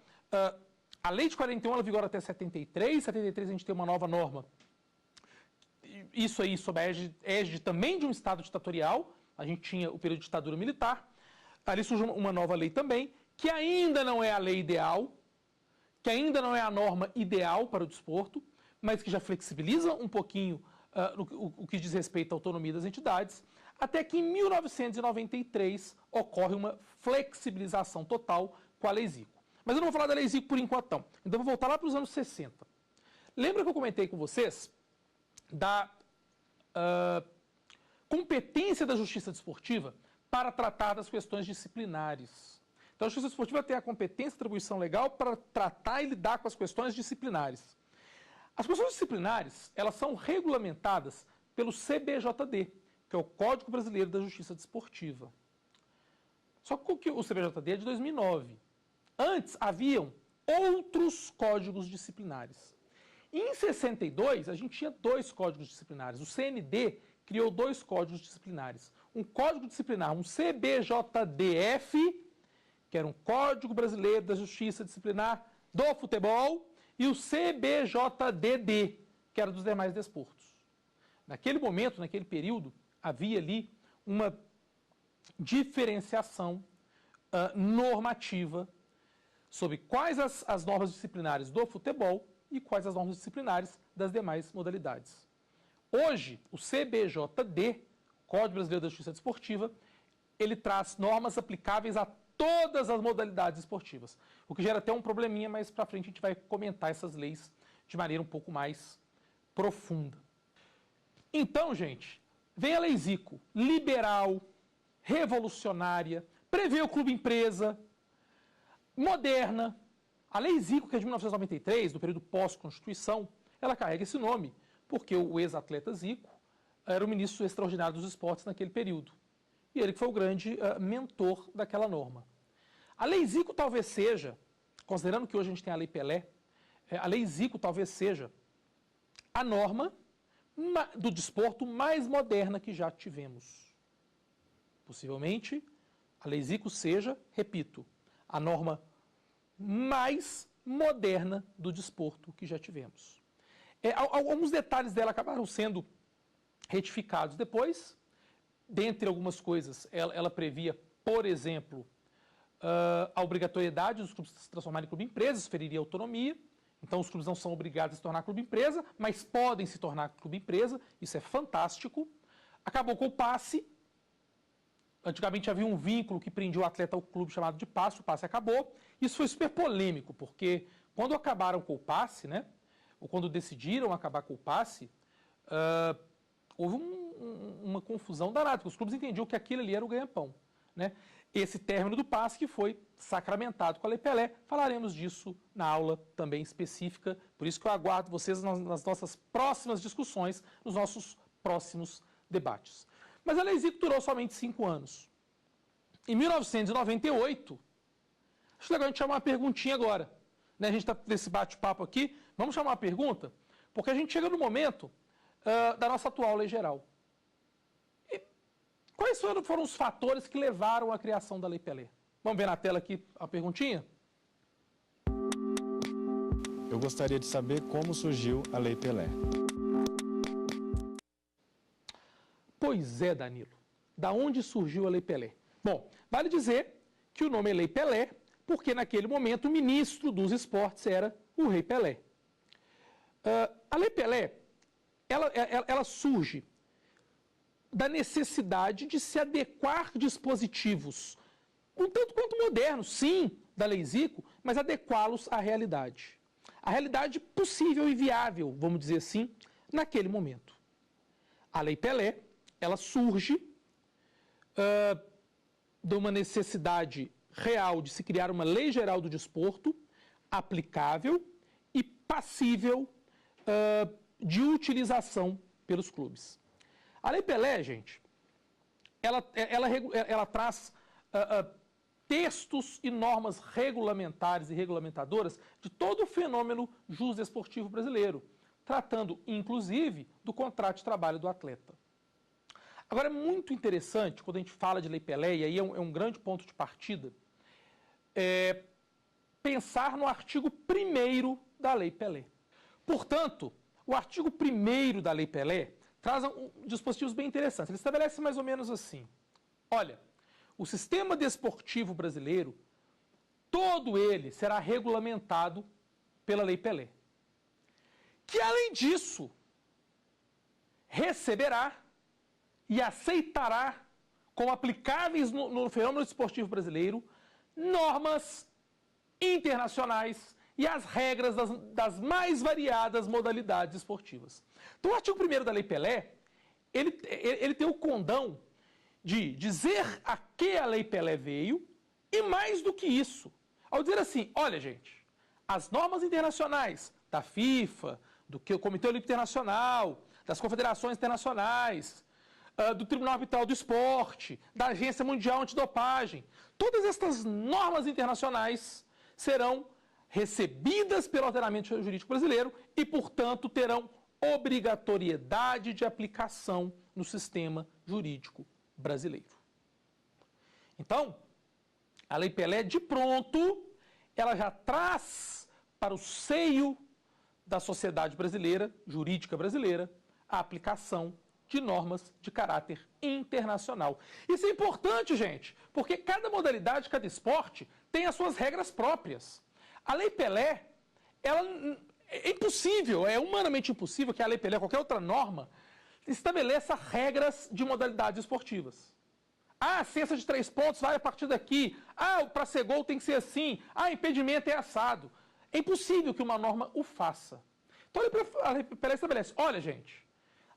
a Lei de 41 ela vigora até 73, 73 a gente tem uma nova norma, isso aí sob a égide também de um Estado ditatorial, a gente tinha o período de ditadura militar, ali surge uma nova lei também, que ainda não é a lei ideal, que ainda não é a norma ideal para o desporto, mas que já flexibiliza um pouquinho o que diz respeito à autonomia das entidades, até que em 1993 ocorre uma flexibilização total com a Lei Zico. Mas eu não vou falar da Lei Zico por enquanto, não. Então vou voltar lá para os anos 60. Lembra que eu comentei com vocês da competência da Justiça Desportiva para tratar das questões disciplinares? Então a Justiça Desportiva tem a competência e atribuição legal para tratar e lidar com as questões disciplinares. As questões disciplinares, elas são regulamentadas pelo CBJD, que é o Código Brasileiro da Justiça Desportiva. Só que o CBJD é de 2009. Antes, haviam outros códigos disciplinares. Em 62, a gente tinha 2 códigos disciplinares. O CND criou 2 códigos disciplinares. Um código disciplinar, um CBJDF, que era um Código Brasileiro da Justiça Disciplinar do Futebol, e o CBJDD, que era dos demais desportos. Naquele momento, naquele período, havia ali uma diferenciação normativa sobre quais as normas disciplinares do futebol e quais as normas disciplinares das demais modalidades. Hoje, o CBJD, Código Brasileiro da Justiça Desportiva, ele traz normas aplicáveis a todas as modalidades esportivas, o que gera até um probleminha, mas para frente a gente vai comentar essas leis de maneira um pouco mais profunda. Então, gente, vem a Lei Zico, liberal, revolucionária, prevê o clube-empresa, moderna. A Lei Zico, que é de 1993, do período pós-Constituição, ela carrega esse nome, porque o ex-atleta Zico era o ministro extraordinário dos esportes naquele período. E ele que foi o grande mentor daquela norma. A Lei Zico talvez seja, considerando que hoje a gente tem a Lei Pelé, a Lei Zico talvez seja a norma do desporto mais moderna que já tivemos. Possivelmente, a Lei Zico seja, repito, a norma mais moderna do desporto que já tivemos. Alguns detalhes dela acabaram sendo retificados depois. Dentre algumas coisas, ela previa, por exemplo, a obrigatoriedade dos clubes se transformarem em clube-empresa, isso feriria a autonomia. Então, os clubes não são obrigados a se tornar clube-empresa, mas podem se tornar clube-empresa, isso é fantástico. Acabou com o passe. Antigamente havia um vínculo que prendia o atleta ao clube chamado de passe, o passe acabou. Isso foi super polêmico, porque quando acabaram com o passe, né, ou quando decidiram acabar com o passe, houve uma confusão danada, porque os clubes entendiam que aquilo ali era o ganha-pão, né? Esse término do passe que foi sacramentado com a Lei Pelé, falaremos disso na aula também específica, por isso que eu aguardo vocês nas nossas próximas discussões, nos nossos próximos debates. Mas a Lei Zico durou somente 5 anos. Em 1998, acho legal a gente chamar uma perguntinha agora, né? A gente está nesse bate-papo aqui, vamos chamar uma pergunta, porque a gente chega no momento da nossa atual lei geral. E quais foram os fatores que levaram à criação da Lei Pelé? Vamos ver na tela aqui a perguntinha? Eu gostaria de saber como surgiu a Lei Pelé. Pois é, Danilo. Da onde surgiu a Lei Pelé? Bom, vale dizer que o nome é Lei Pelé, porque naquele momento o ministro dos esportes era o Rei Pelé. A Lei Pelé, ela surge da necessidade de se adequar dispositivos, um tanto quanto modernos, sim, da Lei Zico, mas adequá-los à realidade. A realidade possível e viável, vamos dizer assim, naquele momento. A Lei Pelé, ela surge de uma necessidade real de se criar uma lei geral do desporto, aplicável e passível de utilização pelos clubes. A Lei Pelé, gente, ela traz textos e normas regulamentares e regulamentadoras de todo o fenômeno justo-desportivo brasileiro, tratando, inclusive, do contrato de trabalho do atleta. Agora, é muito interessante, quando a gente fala de Lei Pelé, e aí é um grande ponto de partida, pensar no artigo 1º da Lei Pelé. Portanto, o artigo 1º da Lei Pelé traz dispositivos bem interessantes. Ele estabelece mais ou menos assim: olha, o sistema desportivo brasileiro, todo ele será regulamentado pela Lei Pelé, que, além disso, receberá e aceitará, como aplicáveis no fenômeno desportivo brasileiro, normas internacionais e as regras das mais variadas modalidades esportivas. Então, o artigo 1º da Lei Pelé, ele tem o condão de dizer a que a Lei Pelé veio, e mais do que isso, ao dizer assim: olha, gente, as normas internacionais da FIFA, do Comitê Olímpico Internacional, das confederações internacionais, do Tribunal Arbitral do Esporte, da Agência Mundial Antidopagem, todas estas normas internacionais serão recebidas pelo ordenamento jurídico brasileiro e, portanto, terão obrigatoriedade de aplicação no sistema jurídico brasileiro. Então, a Lei Pelé, de pronto, ela já traz para o seio da sociedade brasileira, jurídica brasileira, a aplicação de normas de caráter internacional. Isso é importante, gente, porque cada modalidade, cada esporte tem as suas regras próprias. A Lei Pelé, é impossível, é humanamente impossível que a Lei Pelé, qualquer outra norma, estabeleça regras de modalidades esportivas. A cesta de 3 pontos vai a partir daqui. Para ser gol tem que ser assim. Impedimento é assado. É impossível que uma norma o faça. Então a Lei Pelé estabelece: olha, gente,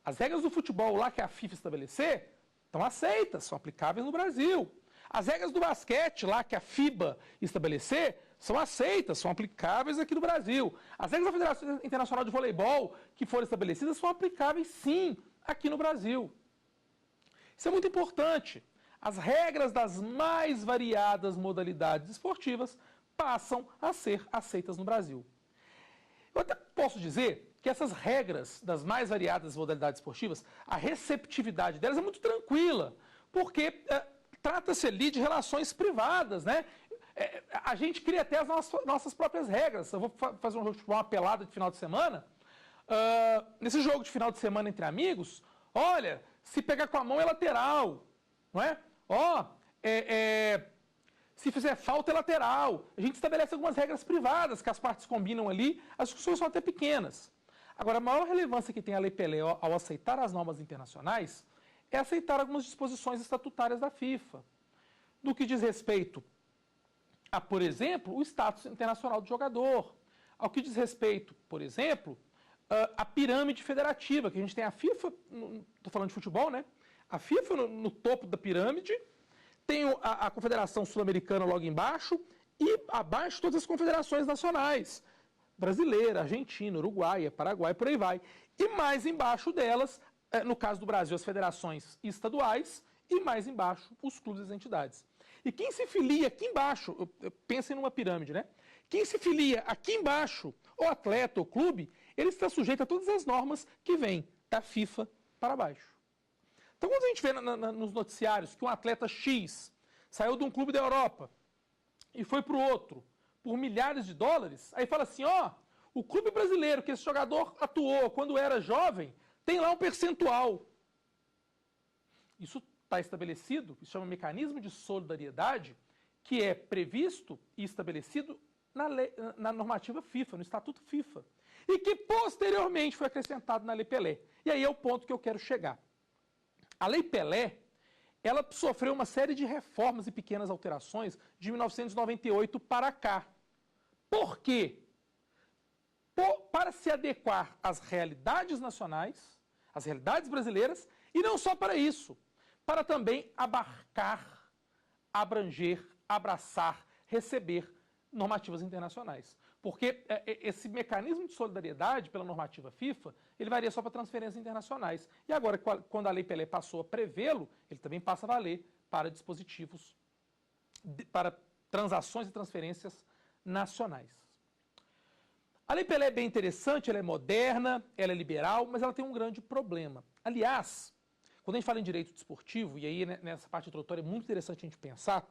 as regras do futebol lá que a FIFA estabelecer estão aceitas, são aplicáveis no Brasil. As regras do basquete lá que a FIBA estabelecer são aceitas, são aplicáveis aqui no Brasil. As regras da Federação Internacional de Voleibol que forem estabelecidas são aplicáveis, sim, aqui no Brasil. Isso é muito importante. As regras das mais variadas modalidades esportivas passam a ser aceitas no Brasil. Eu até posso dizer que essas regras das mais variadas modalidades esportivas, a receptividade delas é muito tranquila, porque trata-se ali de relações privadas, né? A gente cria até as nossas próprias regras. Eu vou fazer um jogo de futebol, uma pelada de final de semana. Nesse jogo de final de semana entre amigos, olha, se pegar com a mão é lateral, não é? Se fizer falta é lateral. A gente estabelece algumas regras privadas que as partes combinam ali, as discussões são até pequenas. Agora, a maior relevância que tem a Lei Pelé ao aceitar as normas internacionais é aceitar algumas disposições estatutárias da FIFA, no que diz respeito a, por exemplo, o status internacional do jogador, ao que diz respeito, por exemplo, a pirâmide federativa, que a gente tem a FIFA, estou falando de futebol, né? A FIFA no topo da pirâmide, tem a Confederação Sul-Americana logo embaixo e abaixo todas as confederações nacionais, brasileira, Argentina, Uruguaia, Paraguai, por aí vai. E mais embaixo delas, no caso do Brasil, as federações estaduais e mais embaixo os clubes e as entidades. E quem se filia aqui embaixo, pensem numa pirâmide, né? Quem se filia aqui embaixo, ou atleta ou clube, ele está sujeito a todas as normas que vêm da FIFA para baixo. Então, quando a gente vê nos noticiários que um atleta X saiu de um clube da Europa e foi para o outro por milhares de dólares, aí fala assim, o clube brasileiro que esse jogador atuou quando era jovem, tem lá um percentual. Isso está estabelecido, isso chama mecanismo de solidariedade, que é previsto e estabelecido na normativa FIFA, no Estatuto FIFA, e que posteriormente foi acrescentado na Lei Pelé. E aí é o ponto que eu quero chegar. A Lei Pelé, ela sofreu uma série de reformas e pequenas alterações de 1998 para cá. Por quê? Para se adequar às realidades nacionais, às realidades brasileiras, e não só para isso, para também abarcar abranger, abraçar, receber normativas internacionais. Porque esse mecanismo de solidariedade pela normativa FIFA, ele varia só para transferências internacionais. E agora, quando a Lei Pelé passou a prevê-lo, ele também passa a valer para dispositivos, para transações e transferências nacionais. A Lei Pelé é bem interessante, ela é moderna, ela é liberal, mas ela tem um grande problema. Aliás, quando a gente fala em direito desportivo, e aí nessa parte introdutória é muito interessante a gente pensar,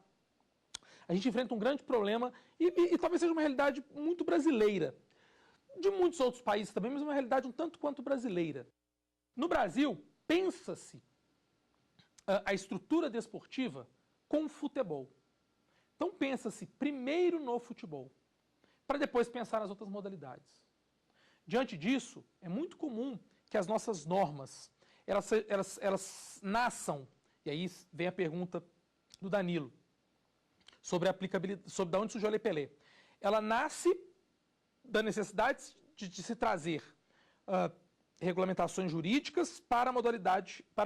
a gente enfrenta um grande problema e talvez seja uma realidade muito brasileira. De muitos outros países também, mas uma realidade um tanto quanto brasileira. No Brasil, pensa-se a estrutura desportiva com o futebol. Então pensa-se primeiro no futebol, para depois pensar nas outras modalidades. Diante disso, é muito comum que as nossas normas, elas nasçam, e aí vem a pergunta do Danilo, sobre a aplicabilidade, sobre de onde surgiu a Lei Pelé. Ela nasce da necessidade de se trazer regulamentações jurídicas para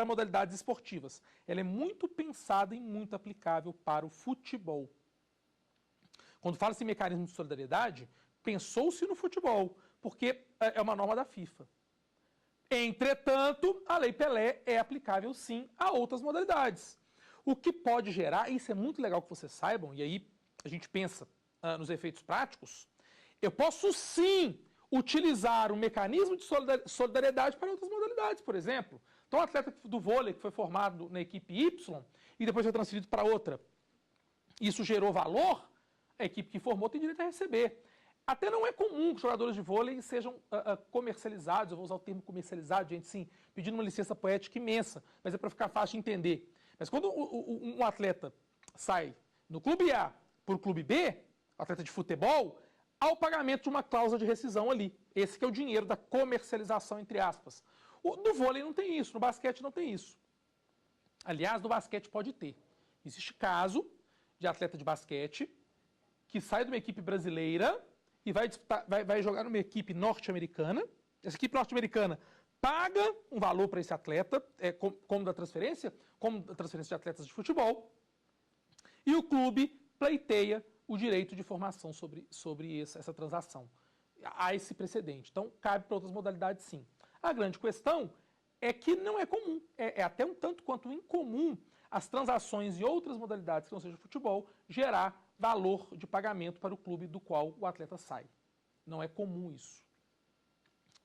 modalidades esportivas. Ela é muito pensada e muito aplicável para o futebol. Quando fala-se em mecanismo de solidariedade, pensou-se no futebol, porque é uma norma da FIFA. Entretanto, a Lei Pelé é aplicável sim a outras modalidades. O que pode gerar, e isso é muito legal que vocês saibam, e aí a gente pensa nos efeitos práticos, eu posso sim utilizar um mecanismo de solidariedade para outras modalidades, por exemplo. Então, um atleta do vôlei que foi formado na equipe Y e depois foi transferido para outra, isso gerou valor, a equipe que formou tem direito a receber. Até não é comum que jogadores de vôlei sejam comercializados, eu vou usar o termo comercializado, gente, sim, pedindo uma licença poética imensa, mas é para ficar fácil de entender. Mas quando um atleta sai do clube A para o clube B, atleta de futebol, há o pagamento de uma cláusula de rescisão ali. Esse que é o dinheiro da comercialização, entre aspas. No vôlei não tem isso, no basquete não tem isso. Aliás, no basquete pode ter. Existe caso de atleta de basquete que sai de uma equipe brasileira e vai jogar numa equipe norte-americana. Essa equipe norte-americana paga um valor para esse atleta, como da transferência de atletas de futebol, e o clube pleiteia o direito de formação sobre essa transação. Há esse precedente. Então, cabe para outras modalidades, sim. A grande questão é que não é comum, é até um tanto quanto incomum as transações em outras modalidades, que não seja futebol, gerar valor de pagamento para o clube do qual o atleta sai. Não é comum isso.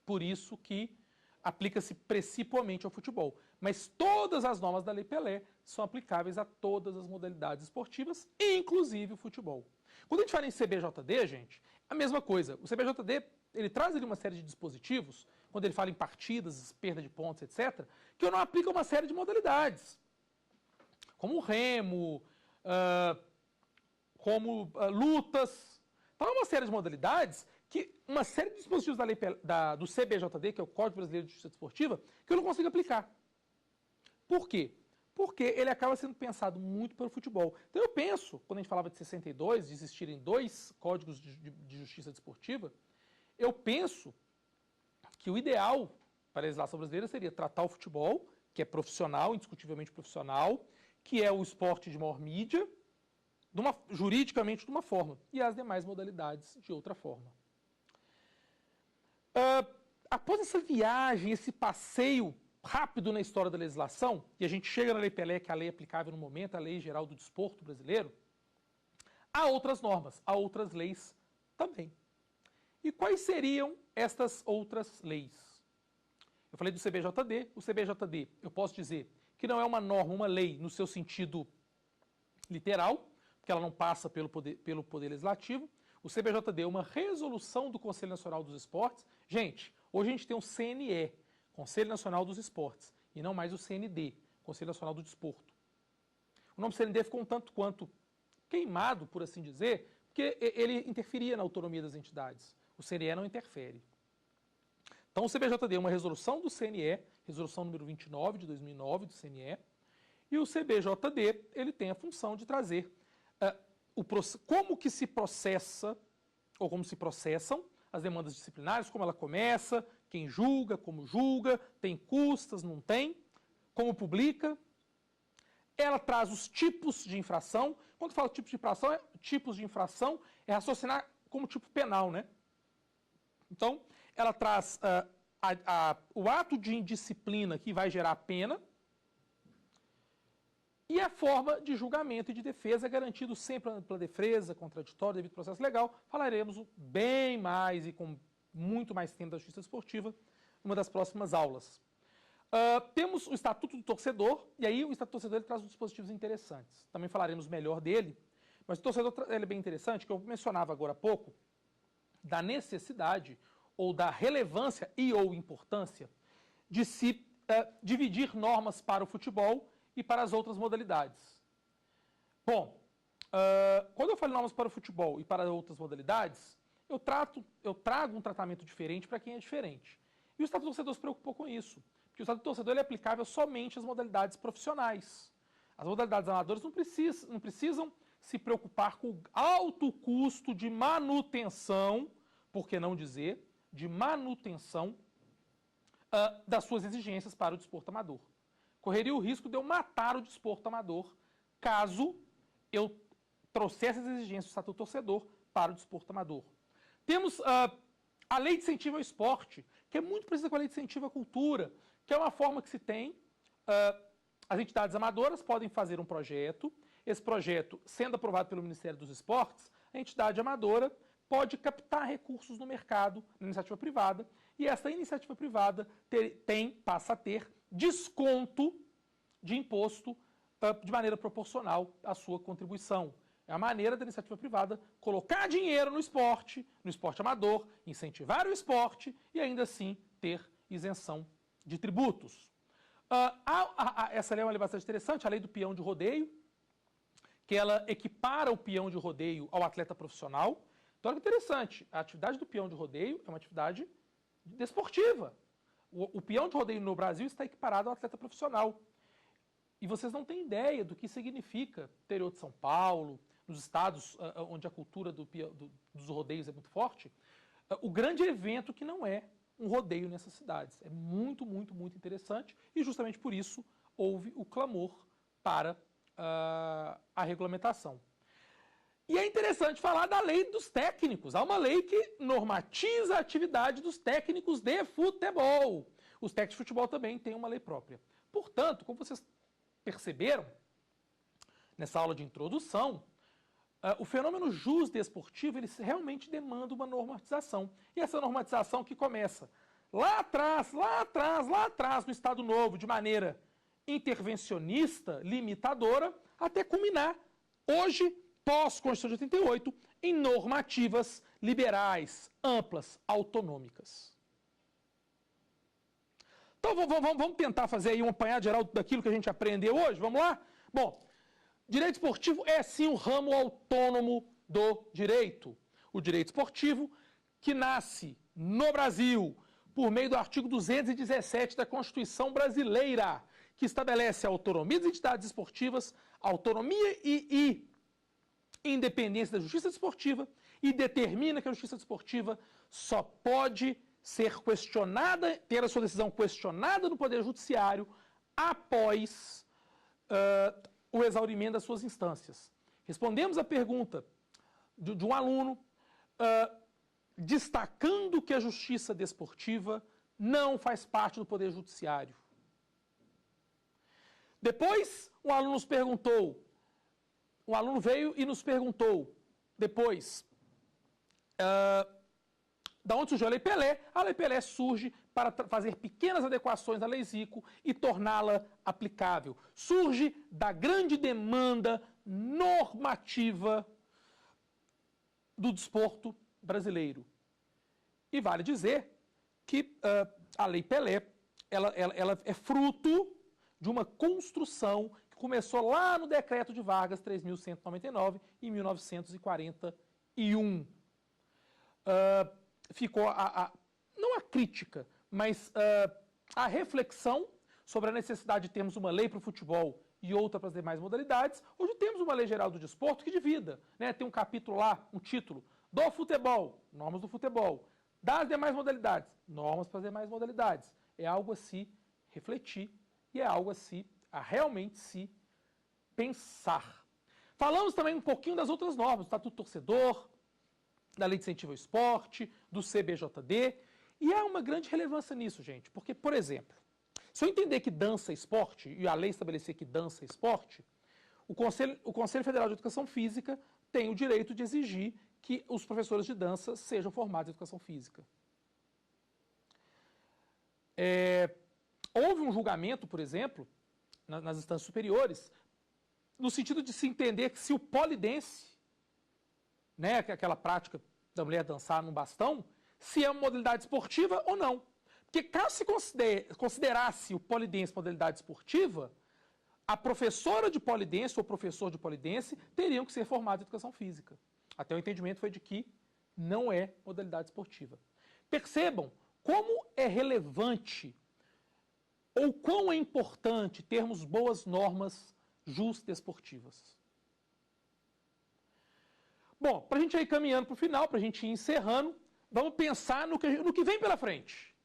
Por isso que aplica-se principalmente ao futebol. Mas todas as normas da Lei Pelé são aplicáveis a todas as modalidades esportivas, inclusive o futebol. Quando a gente fala em CBJD, gente, a mesma coisa. O CBJD, ele traz ali uma série de dispositivos, quando ele fala em partidas, perda de pontos, etc., que não aplica uma série de modalidades. Como o remo, lutas. Então, é uma série de modalidades que uma série de dispositivos da lei, do CBJD, que é o Código Brasileiro de Justiça Desportiva, que eu não consigo aplicar. Por quê? Porque ele acaba sendo pensado muito pelo futebol. Então eu penso, quando a gente falava de 62, de existirem 2 códigos de justiça desportiva, eu penso que o ideal para a legislação brasileira seria tratar o futebol, que é profissional, indiscutivelmente profissional, que é o esporte de maior mídia, juridicamente de uma forma, e as demais modalidades de outra forma. Após essa viagem, esse passeio rápido na história da legislação, e a gente chega na Lei Pelé, que é a lei aplicável no momento, a Lei Geral do Desporto Brasileiro, há outras normas, há outras leis também. E quais seriam estas outras leis? Eu falei do CBJD. O CBJD, eu posso dizer que não é uma norma, uma lei no seu sentido literal, porque ela não passa pelo poder legislativo. O CBJD é uma resolução do Conselho Nacional dos Esportes. Gente, hoje a gente tem um CNE, Conselho Nacional dos Esportes, e não mais o CND, Conselho Nacional do Desporto. O nome CND ficou um tanto quanto queimado, por assim dizer, porque ele interferia na autonomia das entidades. O CNE não interfere. Então o CBJD é uma resolução do CNE, resolução número 29 de 2009 do CNE, e o CBJD ele tem a função de trazer como que se processa, ou como se processam as demandas disciplinares, como ela começa, quem julga, como julga, tem custas, não tem, como publica. Ela traz os tipos de infração. Quando fala tipos de infração é raciocinar como tipo penal, né? Então, ela traz o ato de indisciplina que vai gerar pena e a forma de julgamento e de defesa, garantido sempre pela defesa, contraditório, devido processo legal. Falaremos bem mais e com muito mais tempo da justiça desportiva em uma das próximas aulas. Temos o Estatuto do Torcedor, e aí o Estatuto do Torcedor ele traz uns dispositivos interessantes. Também falaremos melhor dele, mas o torcedor ele é bem interessante, que eu mencionava agora há pouco, da necessidade ou da relevância e ou importância de se dividir normas para o futebol e para as outras modalidades. Bom, quando eu falo normas para o futebol e para outras modalidades, eu trago um tratamento diferente para quem é diferente. E o Estatuto do Torcedor se preocupou com isso, porque o Estatuto do Torcedor ele é aplicável somente às modalidades profissionais. As modalidades amadoras não precisam se preocupar com o alto custo de manutenção, por que não dizer, de manutenção das suas exigências para o desporto amador. Correria o risco de eu matar o desporto amador caso eu trouxesse as exigências do Estatuto do Torcedor para o desporto amador. Temos a Lei de Incentivo ao Esporte, que é muito parecida com a Lei de Incentivo à Cultura, que é uma forma que se tem, as entidades amadoras podem fazer um projeto, esse projeto, sendo aprovado pelo Ministério dos Esportes, a entidade amadora pode captar recursos no mercado, na iniciativa privada, e essa iniciativa privada passa a ter desconto de imposto de maneira proporcional à sua contribuição. É a maneira da iniciativa privada colocar dinheiro no esporte amador, incentivar o esporte e ainda assim ter isenção de tributos. Essa lei é uma lei bastante interessante, a lei do peão de rodeio, que ela equipara o peão de rodeio ao atleta profissional. Então, olha que interessante, a atividade do peão de rodeio é uma atividade desportiva. O peão de rodeio no Brasil está equiparado ao atleta profissional. E vocês não têm ideia do que significa interior de São Paulo, nos estados onde a cultura dos rodeios é muito forte, o grande evento que não é um rodeio nessas cidades. É muito, muito, muito interessante e justamente por isso houve o clamor para a regulamentação. E é interessante falar da lei dos técnicos. Há uma lei que normatiza a atividade dos técnicos de futebol. Os técnicos de futebol também têm uma lei própria. Portanto, como vocês perceberam, nessa aula de introdução, o fenômeno jusdesportivo, ele realmente demanda uma normatização. E essa normatização que começa lá atrás, no Estado Novo, de maneira intervencionista, limitadora, até culminar, hoje, pós-Constituição de 88, em normativas liberais, amplas, autonômicas. Então, vamos tentar fazer aí um apanhado geral daquilo que a gente aprendeu hoje? Vamos lá? Bom, direito esportivo é sim um ramo autônomo do direito. O direito esportivo, que nasce no Brasil por meio do artigo 217 da Constituição Brasileira, que estabelece a autonomia das entidades esportivas, autonomia e independência da justiça desportiva e determina que a justiça desportiva só pode ser questionada, ter a sua decisão questionada no Poder Judiciário após o exaurimento das suas instâncias. Respondemos a pergunta de um aluno destacando que a justiça desportiva não faz parte do Poder Judiciário. Depois, um aluno veio e nos perguntou, depois, da onde surgiu a Lei Pelé? A Lei Pelé surge para fazer pequenas adequações à Lei Zico e torná-la aplicável. Surge da grande demanda normativa do desporto brasileiro. E vale dizer que a Lei Pelé ela é fruto de uma construção que começou lá no Decreto de Vargas 3.199, em 1941. Ficou não a crítica, mas a reflexão sobre a necessidade de termos uma lei para o futebol e outra para as demais modalidades. Hoje temos uma lei geral do desporto que divida, né? Tem um capítulo lá, um título, do futebol, normas do futebol, das demais modalidades, normas para as demais modalidades. É algo a se refletir e é algo a realmente se pensar. Falamos também um pouquinho das outras normas, do Estatuto do Torcedor, da Lei de Incentivo ao Esporte, do CBJD, e há uma grande relevância nisso, gente, porque, por exemplo, se eu entender que dança é esporte, e a lei estabelecer que dança é esporte, o Conselho Federal de Educação Física tem o direito de exigir que os professores de dança sejam formados em educação física. Houve um julgamento, por exemplo, nas instâncias superiores, no sentido de se entender que se o polidense, né, aquela prática da mulher dançar num bastão, se é uma modalidade esportiva ou não. Porque caso se considerasse o polidense modalidade esportiva, a professora de polidense ou o professor de polidense teriam que ser formados em educação física. Até o entendimento foi de que não é modalidade esportiva. Percebam como é relevante ou quão é importante termos boas normas justo-desportivas. Bom, para a gente ir caminhando para o final, para a gente ir encerrando, vamos pensar no que vem pela frente.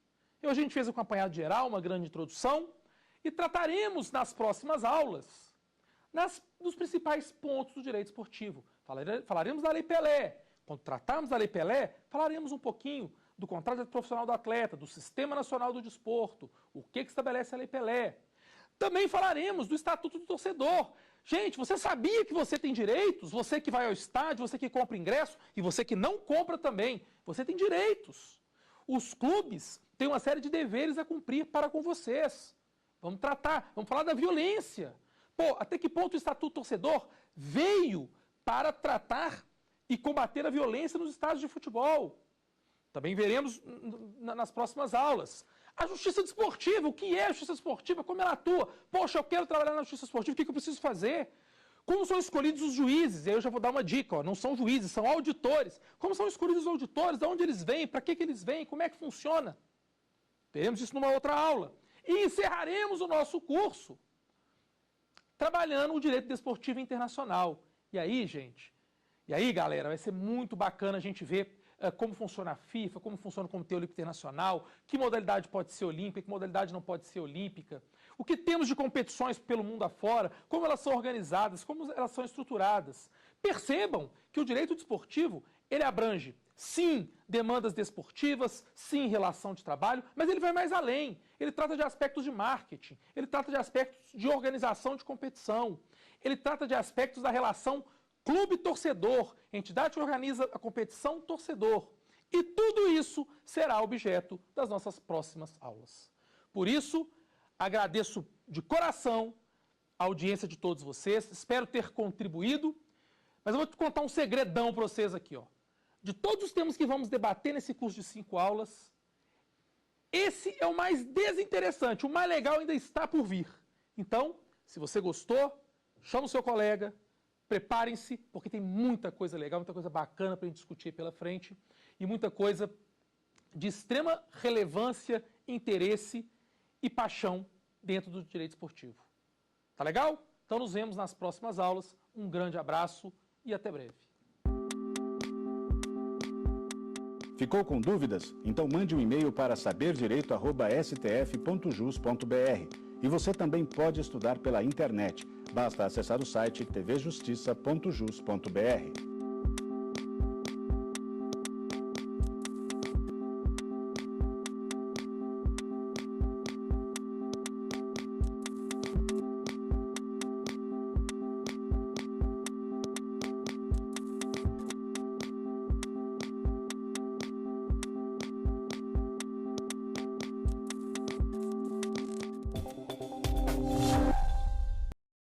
Hoje a gente fez um apanhado geral, uma grande introdução, e trataremos nas próximas aulas dos principais pontos do direito esportivo. Falaremos da Lei Pelé. Quando tratarmos da Lei Pelé, falaremos um pouquinho do contrato profissional do atleta, do Sistema Nacional do Desporto, o que estabelece a Lei Pelé. Também falaremos do Estatuto do Torcedor. Gente, você sabia que você tem direitos? Você que vai ao estádio, você que compra ingresso e você que não compra também. Você tem direitos. Os clubes têm uma série de deveres a cumprir para com vocês. Vamos falar da violência. Pô, até que ponto o Estatuto do Torcedor veio para tratar e combater a violência nos estádios de futebol? Também veremos nas próximas aulas. A justiça desportiva, o que é a justiça desportiva, como ela atua? Poxa, eu quero trabalhar na justiça desportiva, o que eu preciso fazer? Como são escolhidos os juízes? E aí eu já vou dar uma dica, ó, não são juízes, são auditores. Como são escolhidos os auditores? De onde eles vêm? Para que eles vêm? Como é que funciona? Veremos isso numa outra aula. E encerraremos o nosso curso trabalhando o direito desportivo internacional. E aí, gente, galera, vai ser muito bacana a gente ver como funciona a FIFA, como funciona o Comitê Olímpico Internacional, que modalidade pode ser olímpica, que modalidade não pode ser olímpica, o que temos de competições pelo mundo afora, como elas são organizadas, como elas são estruturadas. Percebam que o direito desportivo, ele abrange, sim, demandas desportivas, sim, relação de trabalho, mas ele vai mais além. Ele trata de aspectos de marketing, ele trata de aspectos de organização de competição, ele trata de aspectos da relação clube-torcedor, entidade que organiza a competição torcedor. E tudo isso será objeto das nossas próximas aulas. Por isso, agradeço de coração a audiência de todos vocês, espero ter contribuído, mas eu vou te contar um segredão para vocês aqui, ó. De todos os temas que vamos debater nesse curso de 5 aulas, esse é o mais desinteressante, o mais legal ainda está por vir. Então, se você gostou, chama o seu colega, preparem-se, porque tem muita coisa legal, muita coisa bacana para a gente discutir pela frente e muita coisa de extrema relevância, interesse e paixão dentro do direito esportivo. Tá legal? Então nos vemos nas próximas aulas. Um grande abraço e até breve. Ficou com dúvidas? Então mande um e-mail para saberdireito@stf.jus.br. E você também pode estudar pela internet. Basta acessar o site tvjustiça.jus.br.